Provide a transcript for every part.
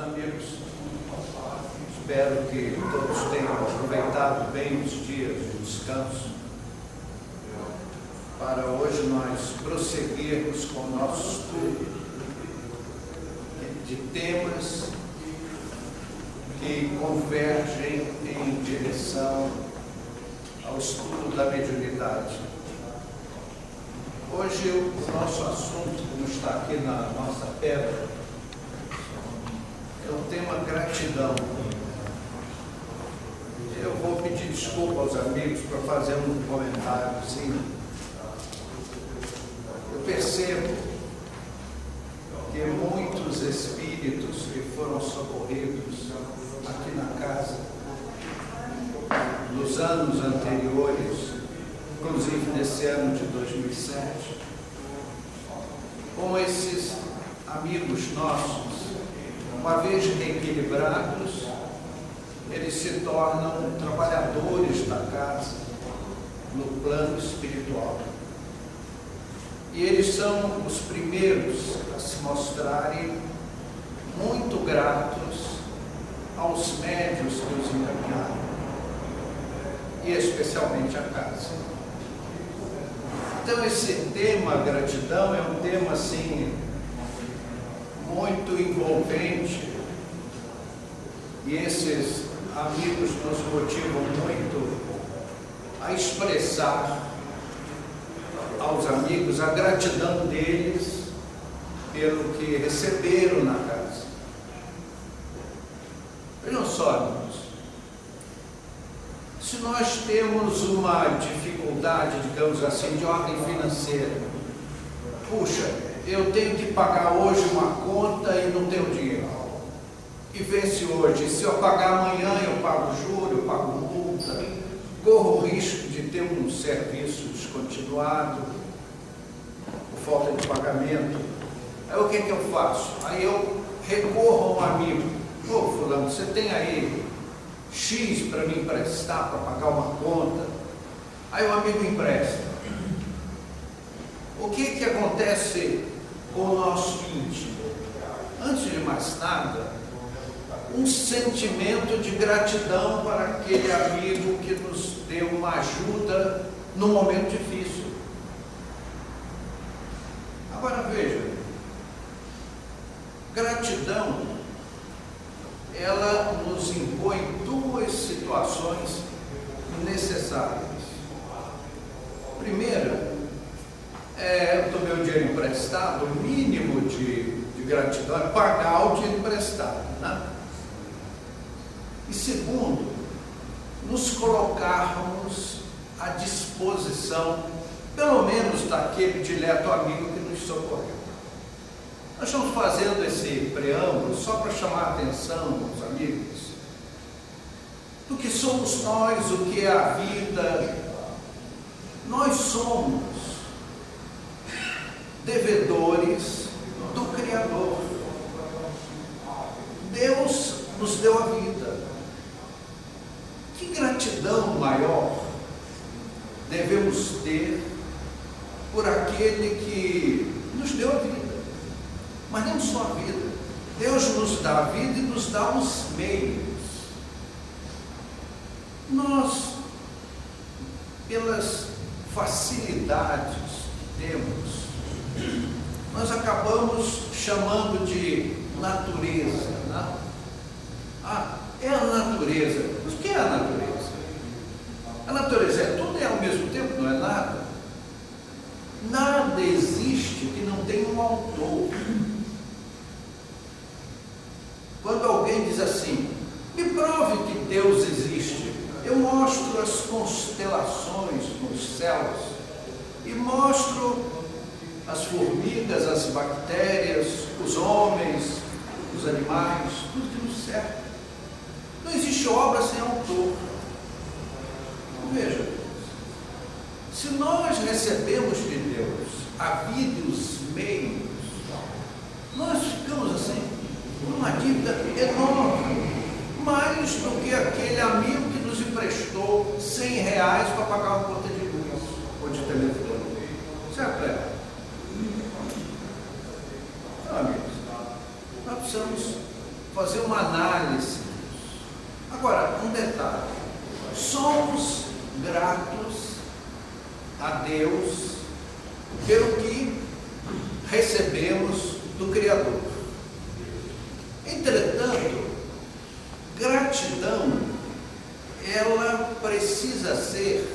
amigos, espero que todos tenham aproveitado bem os dias de descanso, para hoje nós prosseguirmos com o nosso estudo de temas que convergem em direção ao estudo da mediunidade. Hoje o nosso assunto, como está aqui na nossa pedra, é o tema gratidão. Eu vou pedir desculpa aos amigos para fazer um comentáriozinho. Eu percebo que muitos espíritos que foram socorridos aqui na casa, nos anos anteriores, inclusive nesse ano de 2007, como esses amigos nossos, uma vez reequilibrados, eles se tornam trabalhadores da casa no plano espiritual. E eles são os primeiros a se mostrarem muito gratos aos médiuns que os encaminharam, e especialmente a casa. Então esse tema gratidão é um tema assim muito envolvente, e esses amigos nos motivam muito a expressar aos amigos a gratidão deles pelo que receberam na casa. Vejam só, amigos, se nós temos uma dificuldade, digamos assim, de ordem financeira, puxa, eu tenho que pagar hoje uma conta e não tenho dinheiro, e vence hoje, se eu pagar amanhã eu pago juro, eu pago multa, corro o risco de ter um serviço descontinuado por falta de pagamento. Aí o que é que eu faço? Aí eu recorro a um amigo: ô fulano, você tem aí X para me emprestar para pagar uma conta? Aí o amigo empresta. O que que acontece com o nosso íntimo? Antes de mais nada, um sentimento de gratidão para aquele amigo que nos deu uma ajuda num momento difícil. Agora veja, gratidão, ela nos impõe duas situações necessárias. Primeira, eu tomei o dinheiro emprestado, o mínimo de gratidão é pagar o dinheiro emprestado, né? E segundo, nos colocarmos à disposição, pelo menos daquele dileto amigo que nos socorreu. Nós estamos fazendo esse preâmbulo só para chamar a atenção dos amigos do que somos nós, o que é a vida. Nós somos devedores do Criador. Deus nos deu a vida. Que gratidão maior devemos ter por aquele que nos deu a vida? Mas não só a vida. Deus nos dá a vida e nos dá os meios. Nós, pelas facilidades que temos, nós acabamos chamando de natureza, né? É a natureza. Mas o que é a natureza? A natureza é tudo e ao mesmo tempo não é nada. Nada existe que não tenha um autor. Quando alguém diz assim: me prove que Deus existe, eu mostro as constelações nos céus e mostro as formigas, as bactérias, os homens, os animais, tudo que nos cerca. Não existe obra sem autor. Veja, se nós recebemos de Deus a vida e os meios, nós ficamos assim, com uma dívida enorme, mais do que aquele amigo que nos emprestou R$100 para pagar uma conta de luz ou de telefone. Certo, é? Não, amigos, nós precisamos fazer uma análise. Agora, um detalhe: somos gratos a Deus pelo que recebemos do Criador. Entretanto, gratidão, ela precisa ser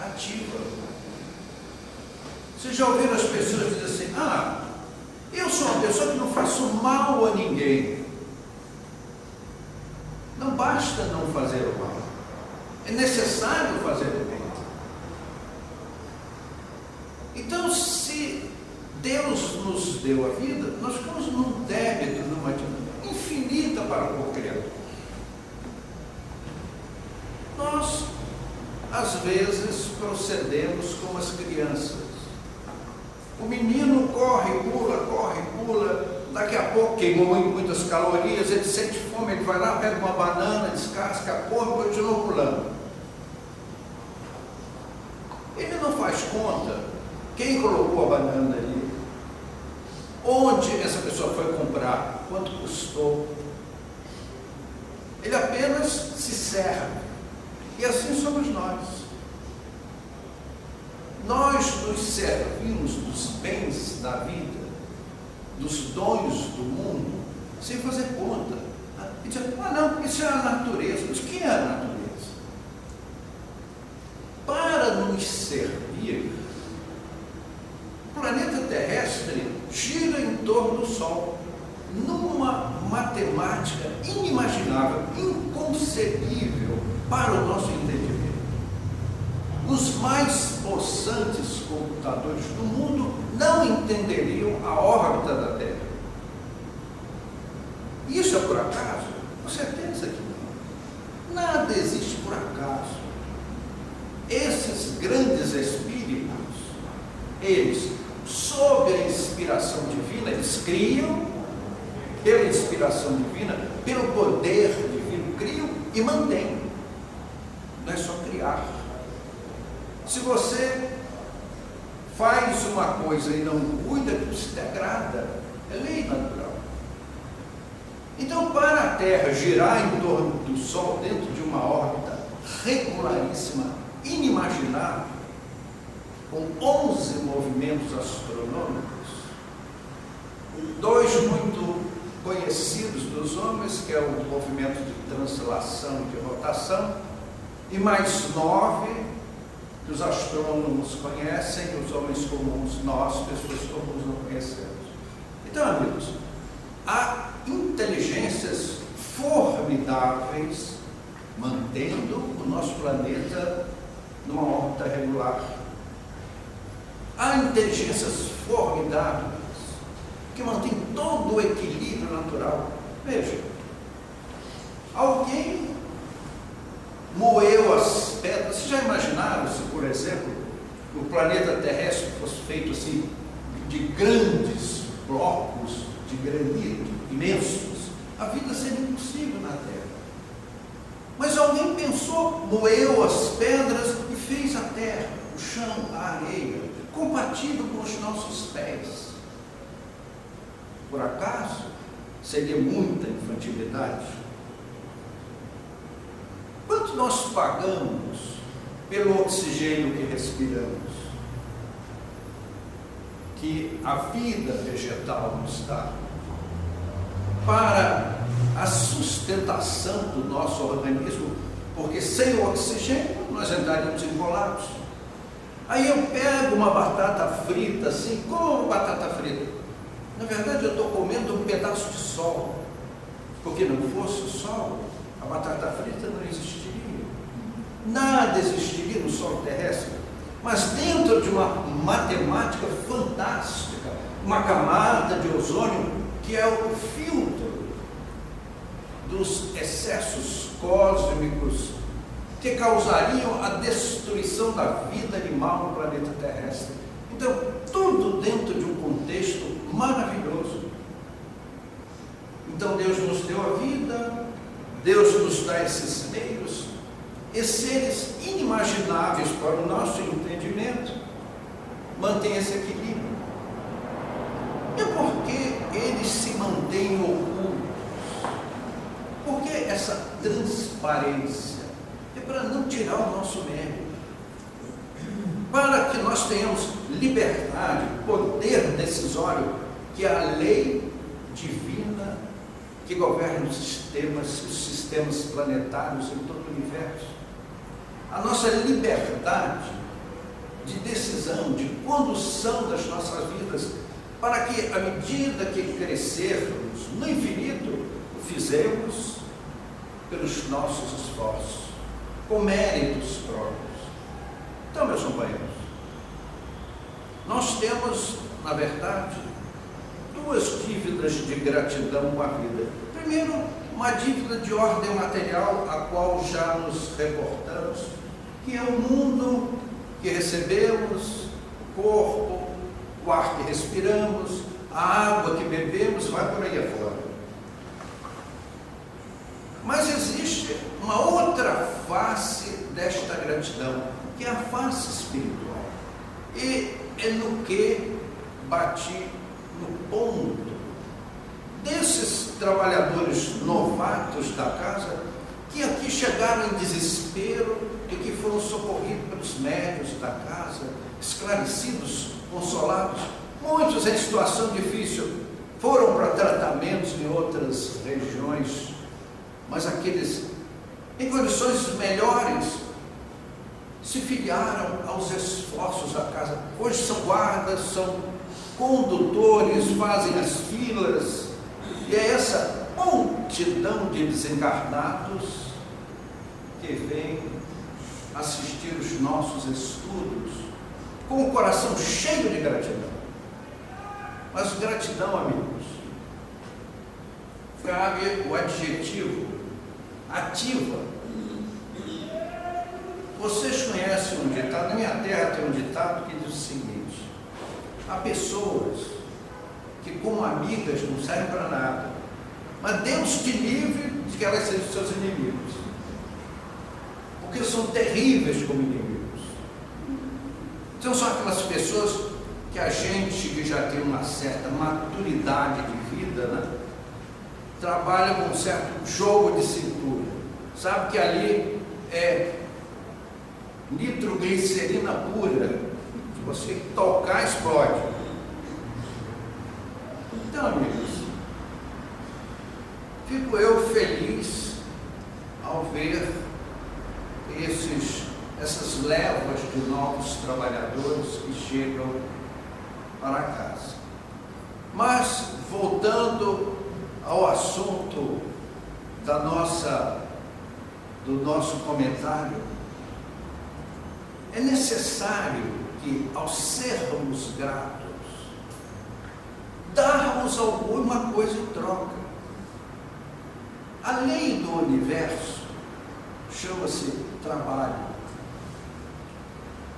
ativa. Vocês já ouviram as pessoas dizerem assim: eu sou uma pessoa que não faço mal a ninguém. Não basta não fazer o mal, é necessário fazer o bem. Então, se Deus nos deu a vida, nós ficamos num débito, numa dívida infinita para com o Criador. Nós, às vezes, procedemos como as crianças. O menino corre, pula, daqui a pouco queimou muitas calorias, ele sente fome, ele vai lá, pega uma banana, descasca, come, continua pulando. Ele não faz conta quem colocou a banana ali, onde essa pessoa foi comprar, quanto custou. Ele apenas se serve. E assim somos nós. Nós nos servimos dos bens da vida, dos dons do mundo, sem fazer conta. E dizer: não, isso é a natureza. Mas o que é a natureza? Para nos servir, o planeta terrestre gira em torno do Sol, numa matemática inimaginável, inconcebível para o nosso entendimento. Os mais possantes computadores do mundo não entenderiam a órbita da Terra. Isso é por acaso? Com certeza que não. Nada existe por acaso. Esses grandes espíritos, eles, sob a inspiração divina, eles criam, pela inspiração divina, pelo poder divino, criam e mantêm. Não é só criar. Se você faz uma coisa e não cuida, aquilo se degrada. É lei natural. Então, para a Terra girar em torno do Sol, dentro de uma órbita regularíssima, inimaginável, com 11 movimentos astronômicos, dois muito conhecidos dos homens, que é o movimento de translação e de rotação, e mais 9 que os astrônomos conhecem, os homens comuns, nós, pessoas comuns, não conhecemos. Então, amigos, há inteligências formidáveis mantendo o nosso planeta numa órbita regular. Há inteligências formidáveis que mantêm todo o equilíbrio natural. Veja, alguém moeu as pedras. Vocês já imaginaram se, por exemplo, o planeta terrestre fosse feito assim, de grandes blocos de granito imensos? A vida seria impossível na Terra. Mas alguém pensou, moeu as pedras e fez a terra, o chão, a areia, compatível com os nossos pés. Por acaso? Seria muita infantilidade. Quanto nós pagamos pelo oxigênio que respiramos, que a vida vegetal nos dá, para a sustentação do nosso organismo, porque sem o oxigênio nós entraríamos em colapso. Aí eu pego uma batata frita assim, como batata frita? Na verdade eu estou comendo um pedaço de sol, porque não fosse o sol, a batata frita não existiria. Nada existiria no solo terrestre. Mas dentro de uma matemática fantástica, uma camada de ozônio que é o filtro dos excessos cósmicos que causariam a destruição da vida animal no planeta terrestre. Então, tudo dentro de um contexto maravilhoso. Então, Deus nos deu a vida, Deus nos dá esses meios, e seres inimagináveis para o nosso entendimento, mantém esse equilíbrio. E por que eles se mantêm ocultos? essa transparência? É para não tirar o nosso mérito, para que nós tenhamos liberdade, poder decisório, que é a lei divina que governa os sistemas planetários em todo o universo. A nossa liberdade de decisão, de condução das nossas vidas, para que, à medida que crescermos no infinito, o fizemos pelos nossos esforços, com méritos próprios. Então, meus companheiros, nós temos, na verdade, duas dívidas de gratidão com a vida. Primeiro, uma dívida de ordem material, a qual já nos reportamos, que é o mundo que recebemos, o corpo, o ar que respiramos, a água que bebemos, vai por aí afora. Mas existe uma outra face desta gratidão, que é a face espiritual. E é no que bati no ponto desses trabalhadores novatos da casa, que aqui chegaram em desespero e que foram socorridos pelos médios da casa, esclarecidos, consolados. Muitos em situação difícil foram para tratamentos em outras regiões, mas aqueles em condições melhores se filiaram aos esforços da casa. Hoje são guardas, são condutores, fazem as filas, e é essa multidão de desencarnados que vem assistir os nossos estudos com o coração cheio de gratidão. Mas gratidão, amigos, cabe o adjetivo ativa. Vocês conhecem um ditado, na minha terra tem um ditado que diz o seguinte: há pessoas que como amigas não servem para nada, mas Deus te livre de que elas sejam seus inimigos, porque são terríveis como inimigos. Então são aquelas pessoas que a gente que já tem uma certa maturidade de vida, né, trabalha com um certo jogo de cintura, sabe que ali é nitroglicerina pura, se você tocar explode. Então, amigos, fico eu feliz ao ver essas levas de novos trabalhadores que chegam para casa. Mas, voltando ao assunto do nosso comentário, é necessário que, ao sermos gratos, darmos alguma coisa em troca. A lei do universo chama-se trabalho.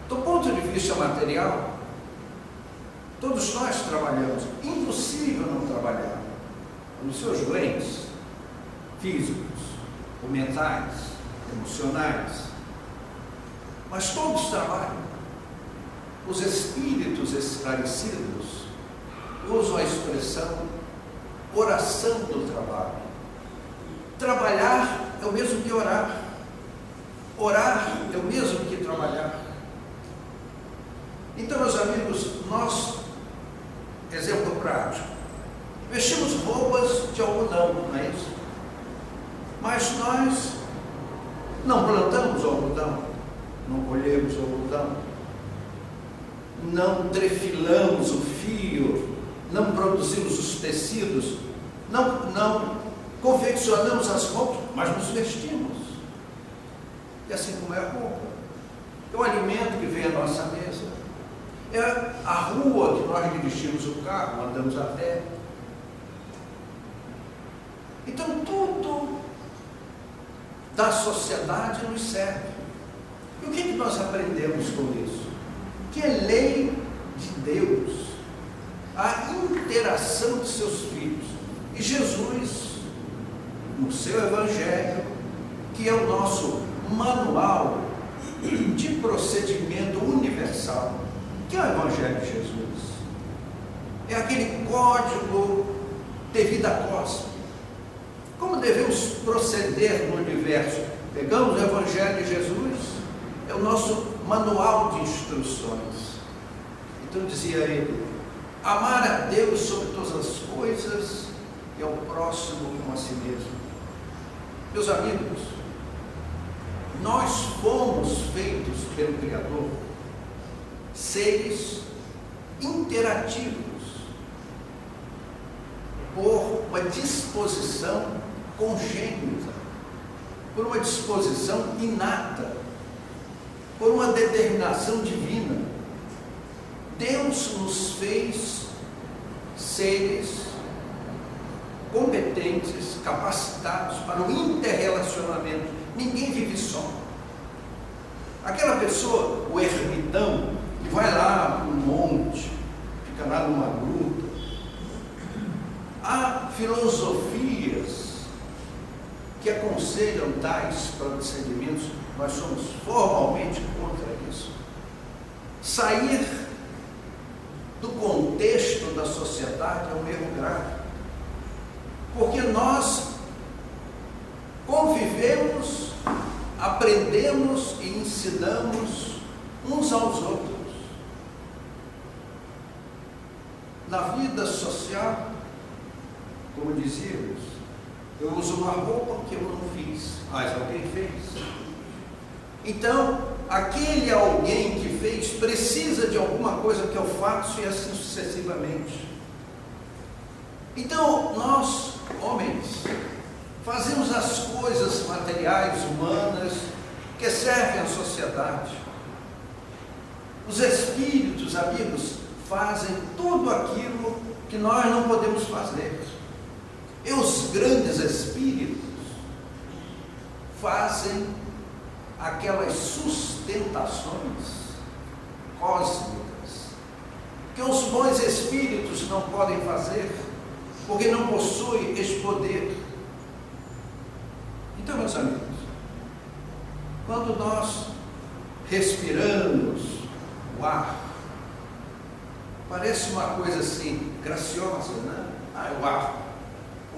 Do ponto de vista material, todos nós trabalhamos. Impossível não trabalhar nos seus bens físicos, ou mentais, emocionais. Mas todos trabalham. Os espíritos esclarecidos usam a expressão oração do trabalho. Trabalhar é o mesmo que orar. Orar é o mesmo que trabalhar. Então, meus amigos, nós, exemplo prático, vestimos roupas de algodão, não é isso? Mas nós não plantamos algodão, não colhemos o algodão, não trefilamos o fio, não produzimos os tecidos, não confeccionamos as roupas, mas nos vestimos. E assim como é a roupa, é o alimento que vem à nossa mesa, é a rua que nós dirigimos o carro, andamos a pé. Então tudo da sociedade nos serve. E o que nós aprendemos com isso? Que é lei de Deus, a interação de seus filhos. E Jesus, no seu Evangelho, que é o nosso manual de procedimento universal, que é o Evangelho de Jesus, é aquele código de vida cósmica, Como devemos proceder no universo? Pegamos o Evangelho de Jesus, é o nosso manual de instruções. Então dizia ele: amar a Deus sobre todas as coisas e ao próximo como a si mesmo. Meus amigos, nós fomos feitos pelo Criador seres interativos, por uma disposição congênita, por uma disposição inata, por uma determinação divina. Deus nos fez seres competentes, capacitados para o interrelacionamento. Ninguém vive só. Aquela pessoa, o ermitão, que vai lá para um monte, fica lá numa gruta. Há filosofias que aconselham tais procedimentos. Nós somos formalmente contra isso. Sair do contexto da sociedade é um erro grave, porque nós convivemos, aprendemos e ensinamos uns aos outros. Na vida social, como dizíamos, eu uso uma roupa que eu não fiz, mas alguém fez. Então, aquele alguém que fez precisa de alguma coisa que eu faço, e assim sucessivamente. Então, nós, homens, fazemos as coisas materiais, humanas, que servem à sociedade. Os espíritos, amigos, fazem tudo aquilo que nós não podemos fazer. E os grandes espíritos fazem aquelas sustentações cósmicas que os bons espíritos não podem fazer, porque não possuem esse poder. Então, meus amigos, quando nós respiramos o ar, parece uma coisa assim, graciosa, né? O ar.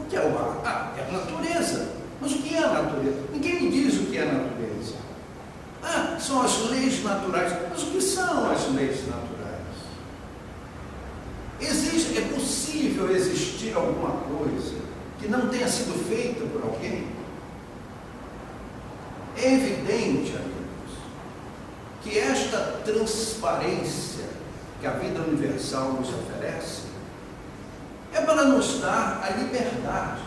O que é o ar? É a natureza. Mas o que é a natureza? Ninguém me diz o que é a natureza. São as leis naturais. Mas o que são as leis naturais? É possível existir alguma coisa que não tenha sido feita por alguém? É evidente, amigos, que esta transparência que a vida universal nos oferece é para nos dar a liberdade,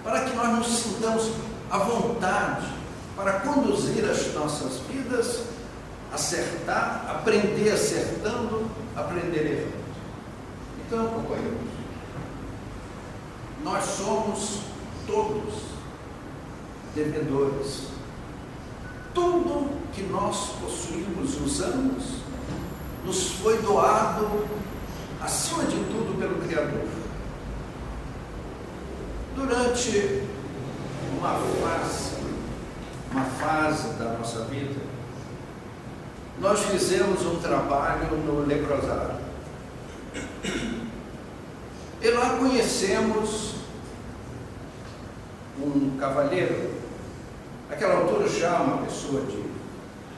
para que nós nos sintamos à vontade para conduzir as nossas vidas, acertar, aprender acertando, aprender errando. Então, companheiros, nós somos todos devedores. Tudo que nós possuímos e usamos nos foi doado, acima de tudo, pelo Criador. Durante uma fase da nossa vida, nós fizemos um trabalho no leprosário. E lá conhecemos um cavalheiro, naquela altura já uma pessoa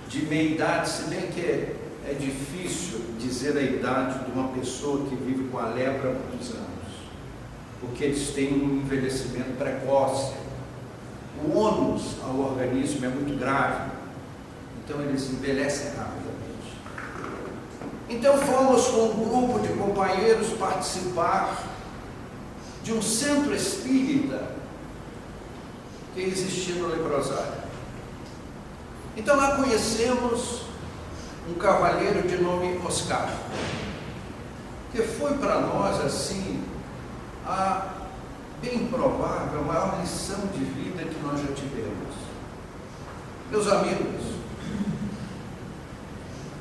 de meia idade, se bem que é difícil dizer a idade de uma pessoa que vive com a lepra há muitos anos, porque eles têm um envelhecimento precoce. O ônus ao organismo é muito grave, então eles envelhecem rapidamente. Então fomos com um grupo de companheiros participar de um centro espírita que existia no leprosário. Então lá conhecemos um cavalheiro de nome Oscar, que foi para nós assim a bem provável a maior lição de vida que nós já tivemos. Meus amigos,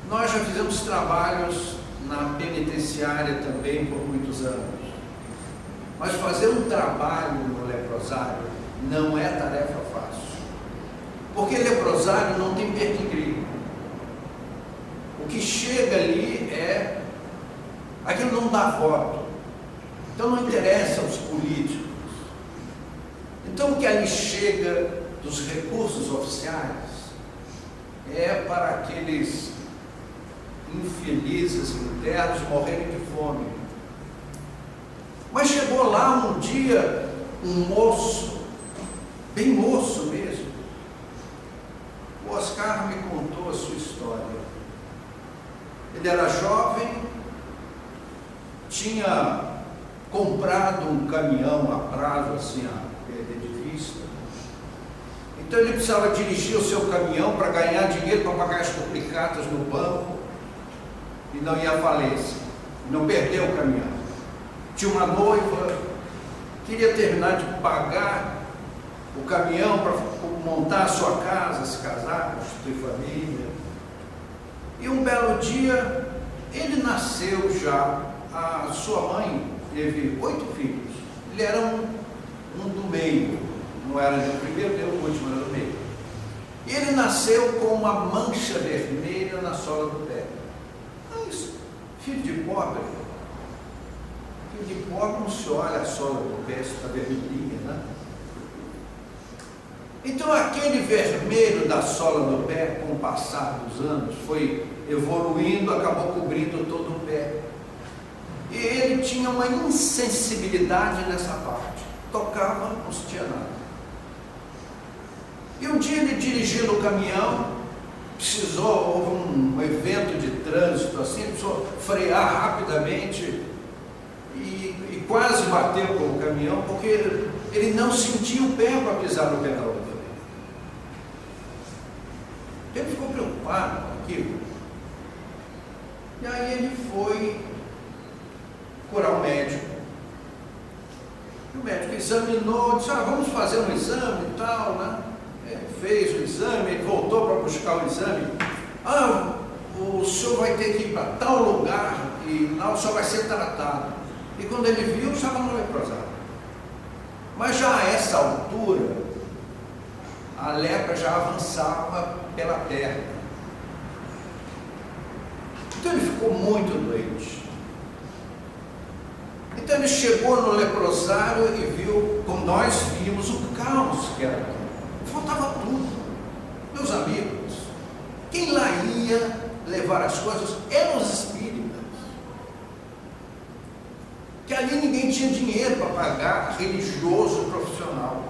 nós já fizemos trabalhos na penitenciária também por muitos anos, mas fazer um trabalho no leprosário não é tarefa fácil, porque leprosário não tem pedigree. O que chega ali aquilo não dá voto, então não interessa aos políticos. Então, o que ali chega dos recursos oficiais é para aqueles infelizes internos morrerem de fome. Mas chegou lá um dia um moço, bem moço mesmo. O Oscar me contou a sua história. Ele era jovem, tinha comprado um caminhão a prazo, assim, a perder de vista. Então ele precisava dirigir o seu caminhão para ganhar dinheiro para pagar as duplicatas no banco e não ia à falência, não perdeu o caminhão. Tinha uma noiva, queria terminar de pagar o caminhão para montar a sua casa, se casar, constituir família. E um belo dia, ele nasceu já, a sua mãe teve 8 filhos, ele era um do meio, não era nem o primeiro nem o último, era do meio. E ele nasceu com uma mancha vermelha na sola do pé. Mas, filho de pobre não se olha a sola do pé, se está vermelhinha, né? Então aquele vermelho da sola do pé, com o passar dos anos, foi evoluindo, acabou cobrindo todo o pé. E ele tinha uma insensibilidade nessa parte, tocava, não sentia nada. E um dia ele dirigindo o caminhão, houve um evento de trânsito assim, precisou frear rapidamente e quase bateu com o caminhão, porque ele não sentia o pé para pisar no pedal do freio. Ele ficou preocupado com aquilo. E aí ele foi procurar um médico. E o médico examinou, disse, vamos fazer um exame e tal, né? Ele fez o exame, ele voltou para buscar o exame. O senhor vai ter que ir para tal lugar e lá o senhor vai ser tratado. E quando ele viu, estava no leprosário. Mas já a essa altura, a lepra já avançava pela perna. Então ele ficou muito doente. Então ele chegou no leprosário e viu, como nós vimos, o caos que era aquilo. Faltava tudo. Meus amigos, quem lá ia levar as coisas eram os espíritas. Que ali ninguém tinha dinheiro para pagar religioso profissional.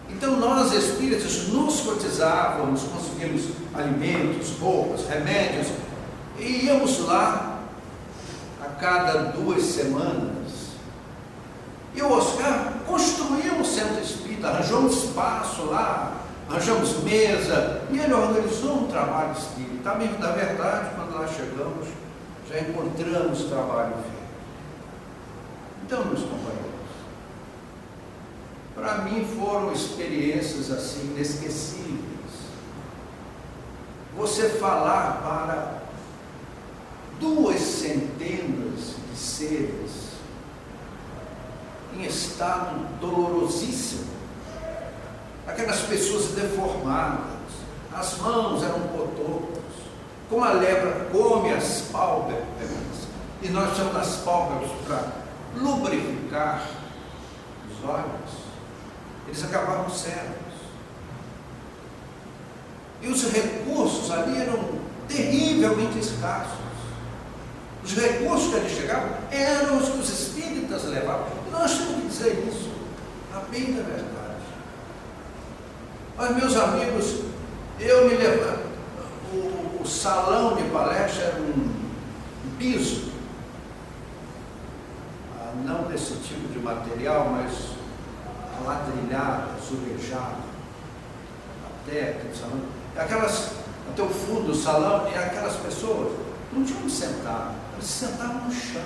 Então nós espíritas nos cotizávamos, conseguíamos alimentos, roupas, remédios, e íamos lá a cada 2 semanas. E o Oscar construiu um centro espírita, arranjou um espaço lá, arranjamos mesa, e ele organizou um trabalho espírita. Na verdade, quando lá chegamos, já encontramos trabalho feito. Então, meus companheiros, para mim foram experiências assim inesquecíveis. Você falar para 2 centenas de seres em estado dolorosíssimo, aquelas pessoas deformadas, as mãos eram cotocos, como a lepra come as pálpebras, e nós chamamos as pálpebras para lubrificar os olhos, eles acabaram cegos. E os recursos ali eram terrivelmente escassos. Os recursos que ali chegavam eram os que os espíritas levavam. E nós temos que dizer isso, a bem da verdade. Mas, meus amigos, eu me lembro, o salão de palestra era um piso, não desse tipo de material, mas ladrilhado, azulejado, até o fundo do salão, e aquelas pessoas não tinham onde sentar, eles se sentavam no chão.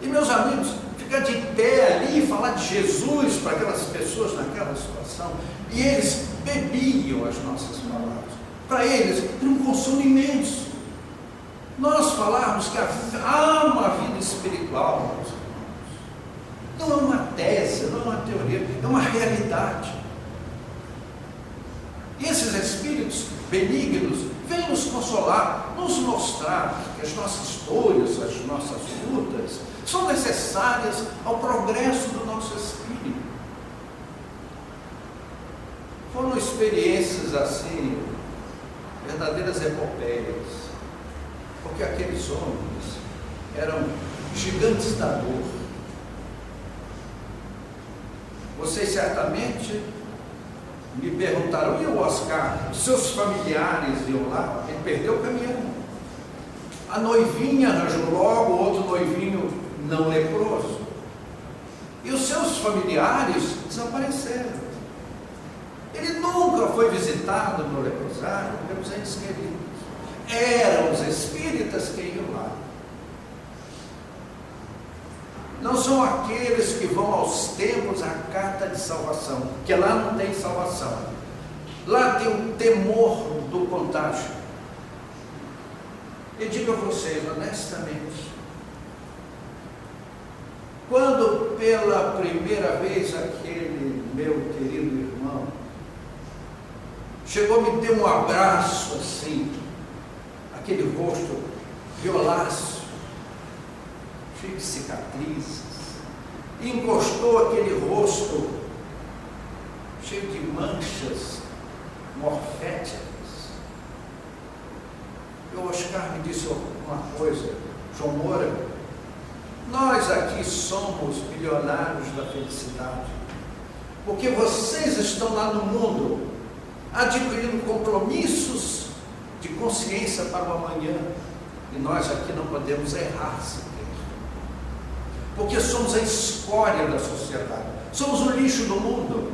E, meus amigos, ficar de pé ali e falar de Jesus para aquelas pessoas naquela situação, e eles bebiam as nossas palavras. Para eles, era um consolo imenso. Nós falarmos que há uma vida espiritual, meus irmãos, não é uma tese, não é uma teoria, é uma realidade. E esses espíritos benignos vem nos consolar, nos mostrar que as nossas dores, as nossas lutas são necessárias ao progresso do nosso espírito. Foram experiências assim, verdadeiras epopeias, porque aqueles homens eram gigantes da dor. Vocês certamente me perguntaram: e o Oscar? Seus familiares iam lá? Ele perdeu o caminhão. A noivinha arranjou logo outro noivinho não leproso. E os seus familiares desapareceram. Ele nunca foi visitado no leprosário pelos entes queridos. Eram os espíritas que iam lá. Não são aqueles que vão aos templos à carta de salvação, que lá não tem salvação. Lá tem o temor do contágio. E digo a vocês honestamente, quando pela primeira vez aquele meu querido irmão chegou, me deu um abraço assim, aquele rosto violáceo, cheio de cicatrizes, e encostou aquele rosto cheio de manchas morféticas. E o Oscar me disse uma coisa: João Moura, nós aqui somos bilionários da felicidade, porque vocês estão lá no mundo adquirindo compromissos de consciência para o amanhã, e nós aqui não podemos errar sequer, porque somos a escória da sociedade, somos o lixo do mundo.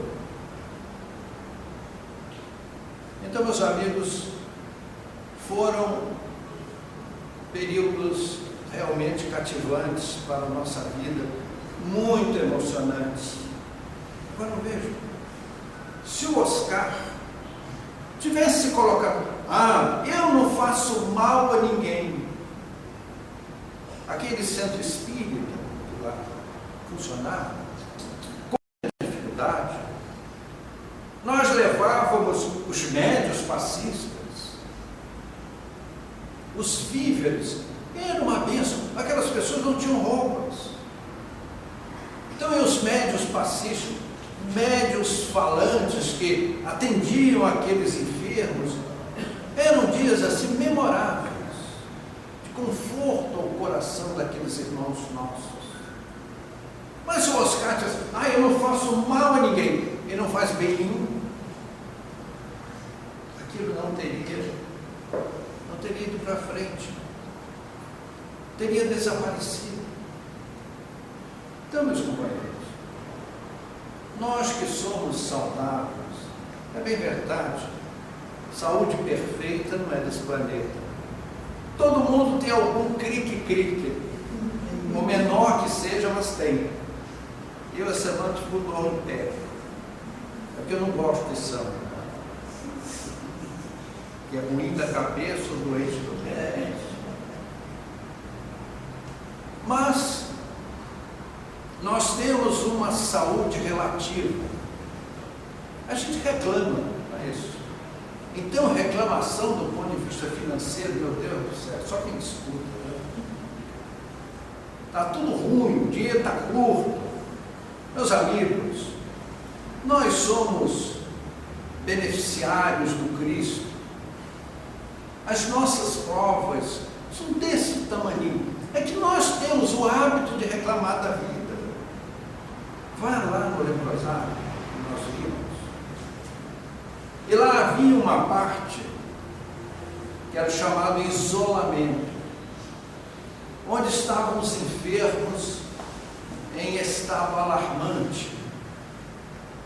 Então, meus amigos, foram períodos realmente cativantes para a nossa vida, muito emocionantes. Agora veja, se o Oscar tivesse colocado: eu não faço mal a ninguém, aquele centro espírita que lá funcionava, com dificuldade, nós levávamos os médios passistas, os víveres, era uma bênção. Aquelas pessoas não tinham roupas. Então, os médios passistas, médios falantes que atendiam aqueles enfermos, eram dias assim memoráveis, de conforto ao coração daqueles irmãos nossos. Mas o Oscar diz: eu não faço mal a ninguém, ele não faz bem nenhum. Aquilo não teria ido para frente, teria desaparecido. Então, meus companheiros, nós que somos saudáveis, é bem verdade, saúde perfeita não é desse planeta. Todo mundo tem algum crique-crique, o menor que seja, mas tem. Eu essa semana fui no pé, é porque eu não gosto de samba, que é ruim da cabeça ou doente do pé. Mas nós temos uma saúde relativa. A gente reclama, não é isso? Então, reclamação do ponto de vista financeiro, meu Deus do céu, só quem escuta, né? Está tudo ruim, o dinheiro está curto. Meus amigos, nós somos beneficiários do Cristo. As nossas provas são desse tamanho. É que nós temos o hábito de reclamar da vida. Vá lá no leprosário, que nós vimos. E lá havia uma parte que era chamado isolamento, onde estavam os enfermos em estado alarmante.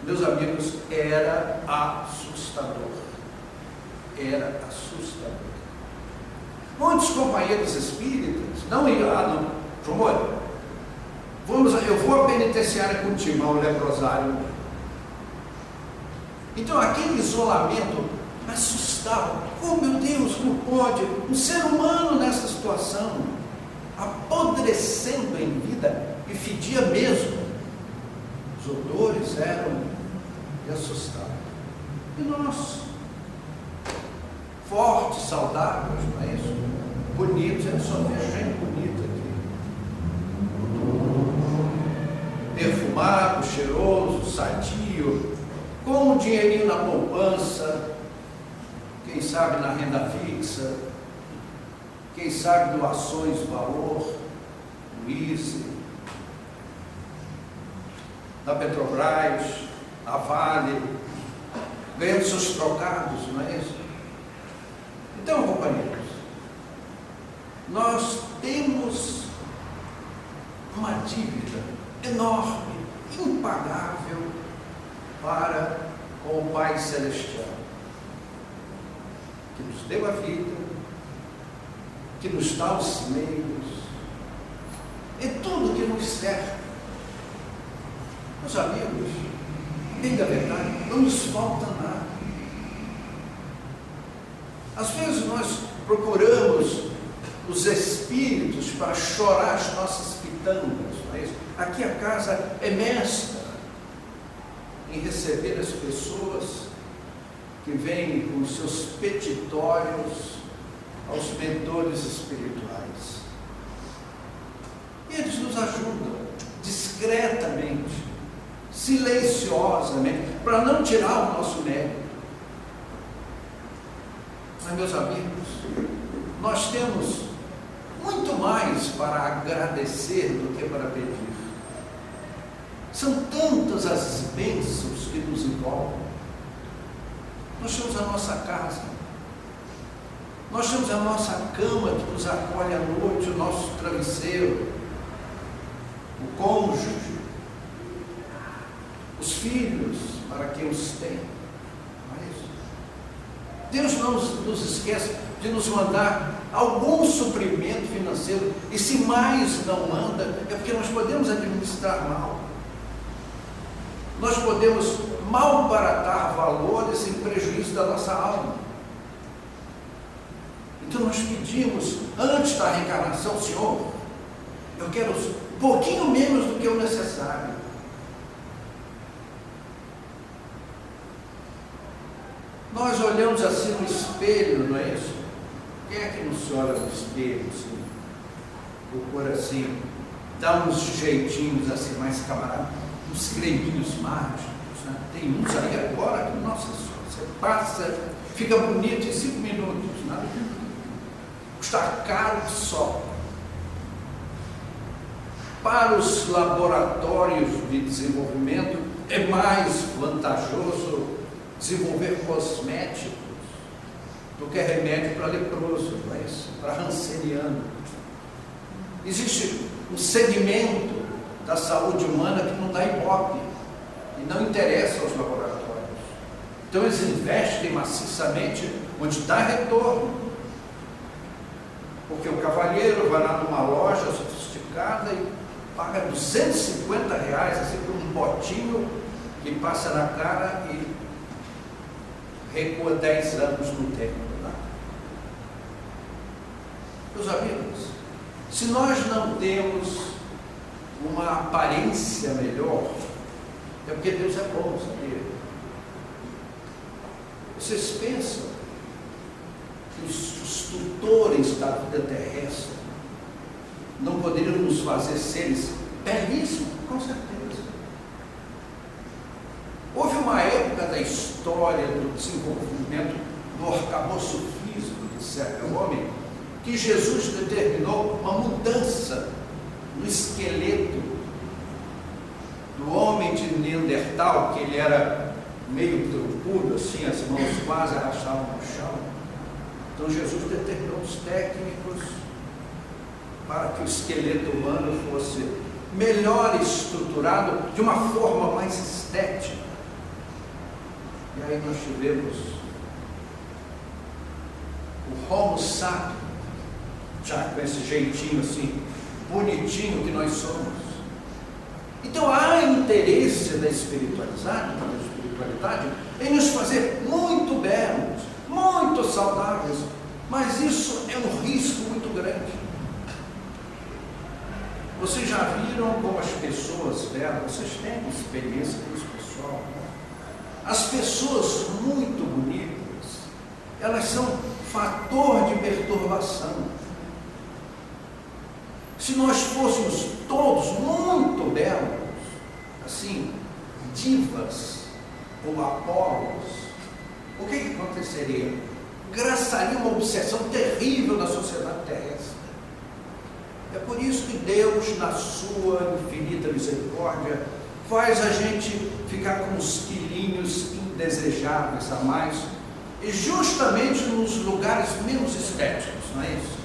Meus amigos, era assustador. Era assustador. Muitos companheiros espíritas não iam lá, não. João Moura, eu vou à penitenciária contigo, ao leprosário. Então, aquele isolamento assustava. Oh, meu Deus, como pode um ser humano nessa situação, apodrecendo em vida, e fedia mesmo. Os odores eram de assustar. E nós fortes, saudáveis, não é isso? Bonitos, eu só vejo gente bonita aqui. Perfumado, cheiroso, sadio, com um dinheirinho na poupança, quem sabe na renda fixa, quem sabe doações de valor, do Easy, da Petrobras, da Vale, ganhando seus trocados, não é isso? Então, companheiros, nós temos uma dívida enorme, impagável para com o Pai Celestial, que nos deu a vida, que nos dá os meios, é tudo que nos serve. Meus amigos, bem da verdade, não nos falta nada. Às vezes nós procuramos os espíritos para chorar as nossas pitangas, não é isso? Aqui a casa é mestra em receber as pessoas que vêm com seus petitórios aos mentores espirituais. E eles nos ajudam discretamente, silenciosamente, para não tirar o nosso mérito. Mas, meus amigos, nós temos muito mais para agradecer do que para pedir. São tantas as bênçãos que nos envolvem. Nós temos a nossa casa, nós temos a nossa cama que nos acolhe à noite, o nosso travesseiro, o cônjuge, os filhos, para quem os tem. Não é isso? Deus não nos esquece de nos mandar algum suprimento financeiro, e se mais não manda, é porque nós podemos administrar mal. Nós podemos malbaratar valores em prejuízo da nossa alma. Então nós pedimos, antes da reencarnação, Senhor, eu quero um pouquinho menos do que o necessário. Nós olhamos assim no espelho, não é isso? Quem é que não se olha no espelho, assim, procura assim, dá uns jeitinhos assim, mais camaradas, uns creminhos mágicos, né? Tem uns aí agora que, nossa, você passa, fica bonito em 5 minutos, nada. Custa caro só. Para os laboratórios de desenvolvimento, é mais vantajoso desenvolver cosméticos do que remédio para leproso, não é isso? Para ranceniano. Existe um segmento da saúde humana que não dá ibope e não interessa aos laboratórios. Então eles investem maciçamente onde dá retorno. Porque o cavalheiro vai lá numa loja sofisticada e paga R$250 assim, por um potinho que passa na cara e recua 10 anos no tempo. Né? Meus amigos, se nós não temos uma aparência melhor, é porque Deus é bom, sabia? Vocês pensam que os tutores da vida terrestre não poderiam nos fazer seres belíssimos? Com certeza. Houve uma época da história do desenvolvimento do arcabouço físico de certo homem que Jesus determinou uma mudança no esqueleto do homem de Neandertal, que ele era meio troncudo, assim, as mãos quase arrastavam no chão. Então Jesus determinou os técnicos para que o esqueleto humano fosse melhor estruturado, de uma forma mais estética. E aí nós tivemos o Homo sapiens, já com esse jeitinho assim, bonitinho que nós somos. Então há interesse da espiritualidade em nos fazer muito belos, muito saudáveis, mas isso é um risco muito grande. Vocês já viram como as pessoas belas, vocês têm experiência com isso, pessoal? As pessoas muito bonitas, elas são fator de perturbação. Se nós fôssemos todos muito belos, assim, divas ou Apolos, o que aconteceria? Graçaria uma obsessão terrível na sociedade terrestre. É por isso que Deus, na sua infinita misericórdia, faz a gente ficar com os quilinhos indesejáveis a mais, e justamente nos lugares menos estéticos, não é isso?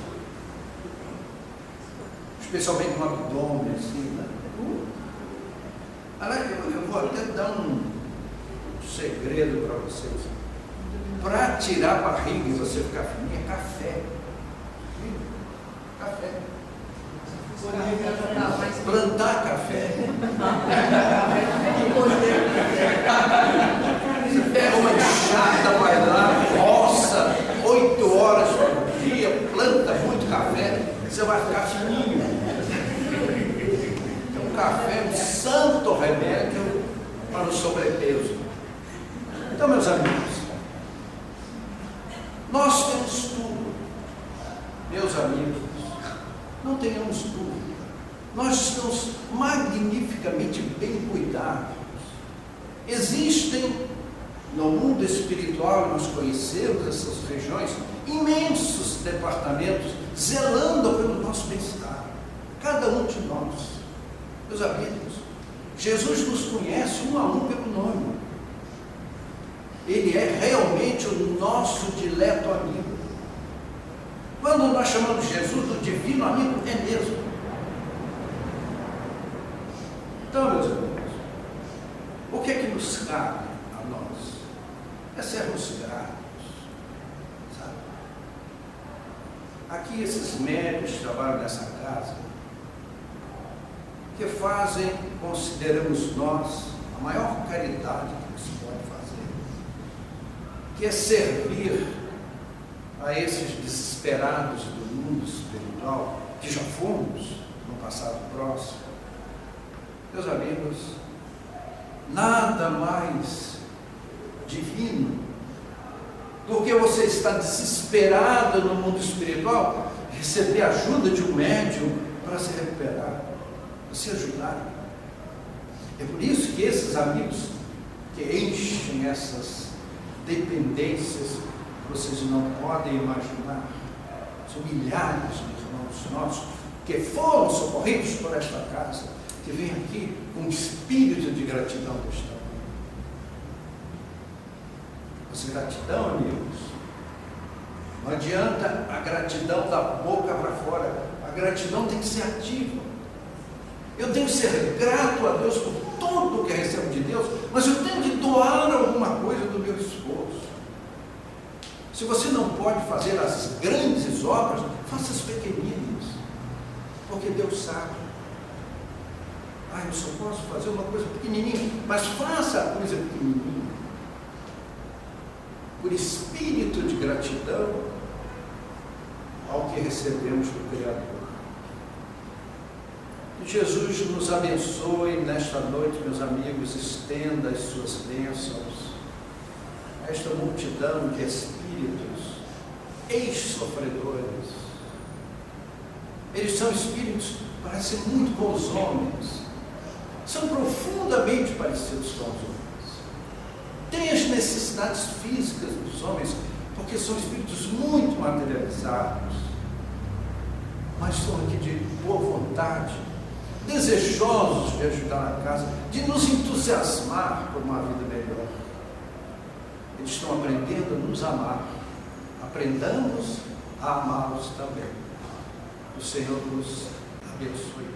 Especialmente no abdômen, assim, né? Aliás, eu vou até dar um segredo para vocês. Para tirar a barriga e você ficar fininho, é café. Café. Plantar café. Você pega uma enxada, vai lá, roça, 8 horas por dia, planta muito café, você vai ficar fininho. Então, o café é um santo remédio para o sobrepeso. Então, meus amigos, nós temos tudo. Meus amigos, não tenhamos dúvida. Nós estamos magnificamente bem cuidados. Existem no mundo espiritual, nós conhecemos essas regiões, imensos departamentos zelando pelo nosso bem-estar. Cada um de nós. Meus amigos, Jesus nos conhece um a um pelo nome. Ele é realmente o nosso dileto amigo. Quando nós chamamos Jesus do divino amigo, é mesmo. Então, meus amigos, o que é que nos cabe a nós? É sermos gratos, sabe? Aqui esses médicos que trabalham nessa casa, que fazem, consideramos nós, a maior caridade que se pode fazer, que é servir a esses desesperados do mundo espiritual, que já fomos no passado próximo. Meus amigos, nada mais divino do que você estar desesperado no mundo espiritual, receber ajuda de um médium para se recuperar, para se ajudar. É por isso que esses amigos que enchem essas dependências, vocês não podem imaginar, são milhares de irmãos nossos que foram socorridos por esta casa, que vem aqui com um espírito de gratidão deste tamanho. Mas gratidão, amigos, não adianta a gratidão da boca para fora, a gratidão tem que ser ativa. Eu tenho que ser grato a Deus por tudo que recebo de Deus, mas eu tenho que doar alguma coisa do meu esforço. Se você não pode fazer as grandes obras, faça as pequeninas, porque Deus sabe. Eu só posso fazer uma coisa pequenininha, mas faça a coisa pequenininha, por espírito de gratidão ao que recebemos do Criador. Que Jesus nos abençoe nesta noite, meus amigos, estenda as suas bênçãos a esta multidão de espíritos ex-sofredores. Eles são espíritos, parecem muito com os homens, são profundamente parecidos com os homens, têm as necessidades físicas dos homens, porque são espíritos muito materializados, mas estão aqui de boa vontade, desejosos de ajudar na casa, de nos entusiasmar por uma vida melhor. Eles estão aprendendo a nos amar. Aprendamos a amá-los também. O Senhor nos abençoe.